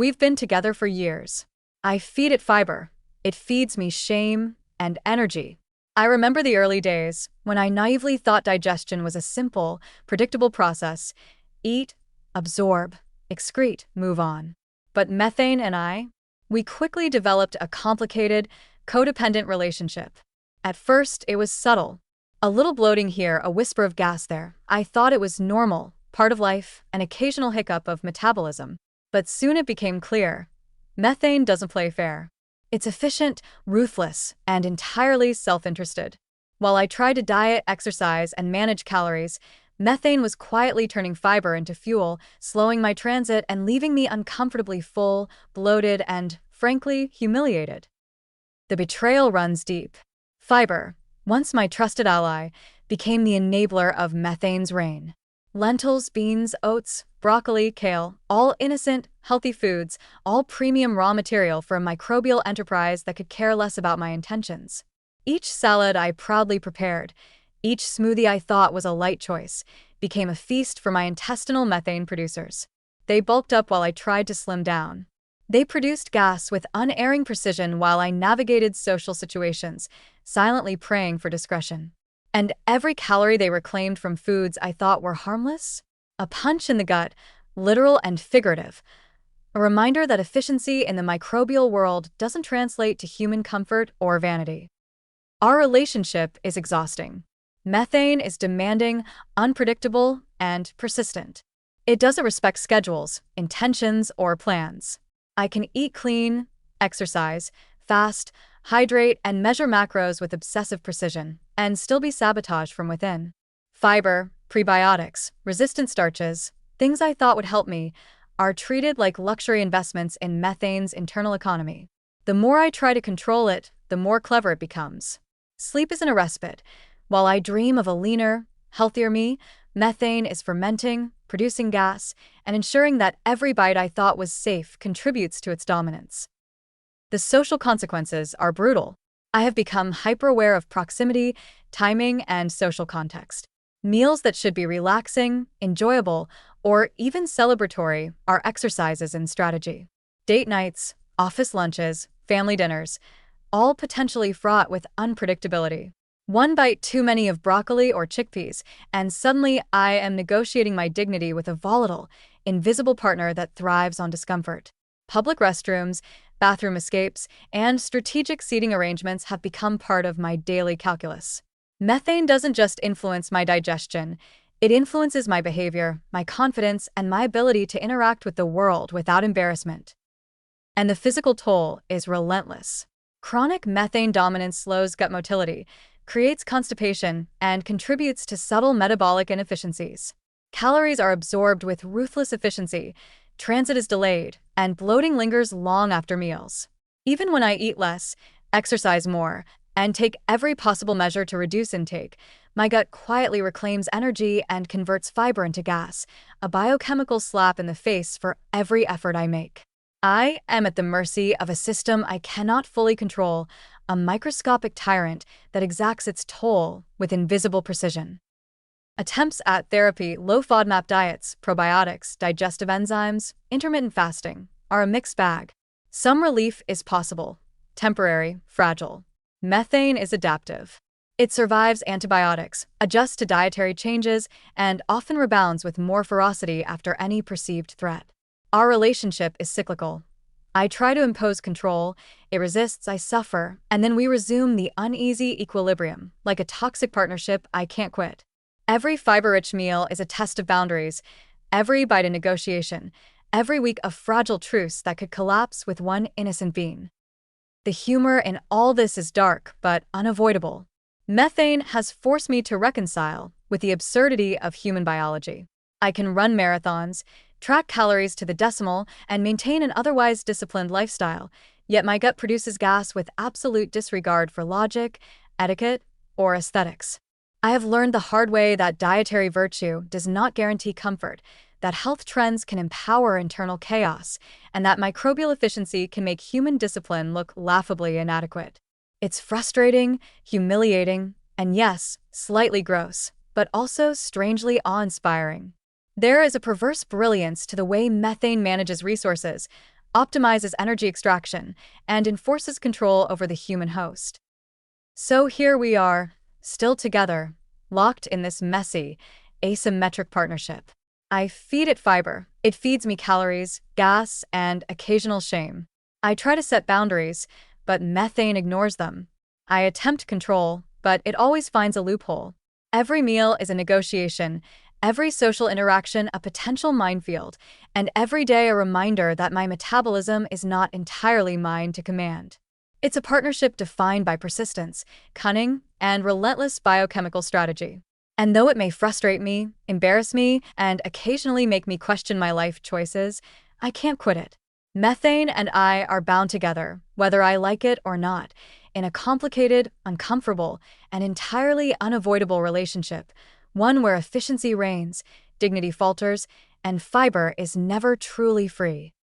We've been together for years. I feed it fiber. It feeds me shame and energy. I remember the early days when I naively thought digestion was a simple, predictable process. Eat, absorb, excrete, move on. But methane and we quickly developed a complicated, codependent relationship. At first, it was subtle. A little bloating here, a whisper of gas there. I thought it was normal, part of life, an occasional hiccup of metabolism. But soon it became clear. Methane doesn't play fair. It's efficient, ruthless, and entirely self-interested. While I tried to diet, exercise, and manage calories, methane was quietly turning fiber into fuel, slowing my transit and leaving me uncomfortably full, bloated, and, frankly, humiliated. The betrayal runs deep. Fiber, once my trusted ally, became the enabler of methane's reign. Lentils, beans, oats, broccoli, kale, all innocent, healthy foods, all premium raw material for a microbial enterprise that could care less about my intentions. Each salad I proudly prepared, each smoothie I thought was a light choice, became a feast for my intestinal methane producers. They bulked up while I tried to slim down. They produced gas with unerring precision while I navigated social situations, silently praying for discretion. And every calorie they reclaimed from foods I thought were harmless? A punch in the gut, literal and figurative. A reminder that efficiency in the microbial world doesn't translate to human comfort or vanity. Our relationship is exhausting. Methane is demanding, unpredictable, and persistent. It doesn't respect schedules, intentions, or plans. I can eat clean, exercise, fast, hydrate, and measure macros with obsessive precision, and still be sabotaged from within. Fiber, prebiotics, resistant starches, things I thought would help me, are treated like luxury investments in methane's internal economy. The more I try to control it, the more clever it becomes. Sleep isn't a respite. While I dream of a leaner, healthier me, methane is fermenting, producing gas, and ensuring that every bite I thought was safe contributes to its dominance. The social consequences are brutal. I have become hyper-aware of proximity, timing, and social context. Meals that should be relaxing, enjoyable, or even celebratory are exercises in strategy. Date nights, office lunches, family dinners, all potentially fraught with unpredictability. One bite too many of broccoli or chickpeas, and suddenly I am negotiating my dignity with a volatile, invisible partner that thrives on discomfort. Public restrooms, bathroom escapes, and strategic seating arrangements have become part of my daily calculus. Methane doesn't just influence my digestion, it influences my behavior, my confidence, and my ability to interact with the world without embarrassment. And the physical toll is relentless. Chronic methane dominance slows gut motility, creates constipation, and contributes to subtle metabolic inefficiencies. Calories are absorbed with ruthless efficiency, transit is delayed, and bloating lingers long after meals. Even when I eat less, exercise more, and take every possible measure to reduce intake, my gut quietly reclaims energy and converts fiber into gas, a biochemical slap in the face for every effort I make. I am at the mercy of a system I cannot fully control, a microscopic tyrant that exacts its toll with invisible precision. Attempts at therapy, low FODMAP diets, probiotics, digestive enzymes, intermittent fasting are a mixed bag. Some relief is possible, temporary, fragile. Methane is adaptive. It survives antibiotics, adjusts to dietary changes, and often rebounds with more ferocity after any perceived threat. Our relationship is cyclical. I try to impose control, it resists, I suffer, and then we resume the uneasy equilibrium, like a toxic partnership I can't quit. Every fiber-rich meal is a test of boundaries, every bite a negotiation, every week a fragile truce that could collapse with one innocent bean. The humor in all this is dark, but unavoidable. Methane has forced me to reconcile with the absurdity of human biology. I can run marathons, track calories to the decimal, and maintain an otherwise disciplined lifestyle, yet my gut produces gas with absolute disregard for logic, etiquette, or aesthetics. I have learned the hard way that dietary virtue does not guarantee comfort, that health trends can empower internal chaos, and that microbial efficiency can make human discipline look laughably inadequate. It's frustrating, humiliating, and yes, slightly gross, but also strangely awe-inspiring. There is a perverse brilliance to the way methane manages resources, optimizes energy extraction, and enforces control over the human host. So here we are, still together, locked in this messy, asymmetric partnership. I feed it fiber. It feeds me calories, gas, and occasional shame. I try to set boundaries, but methane ignores them. I attempt control, but it always finds a loophole. Every meal is a negotiation, every social interaction a potential minefield, and every day a reminder that my metabolism is not entirely mine to command. It's a partnership defined by persistence, cunning, and relentless biochemical strategy. And though it may frustrate me, embarrass me, and occasionally make me question my life choices, I can't quit it. Methane and I are bound together, whether I like it or not, in a complicated, uncomfortable, and entirely unavoidable relationship, one where efficiency reigns, dignity falters, and fiber is never truly free.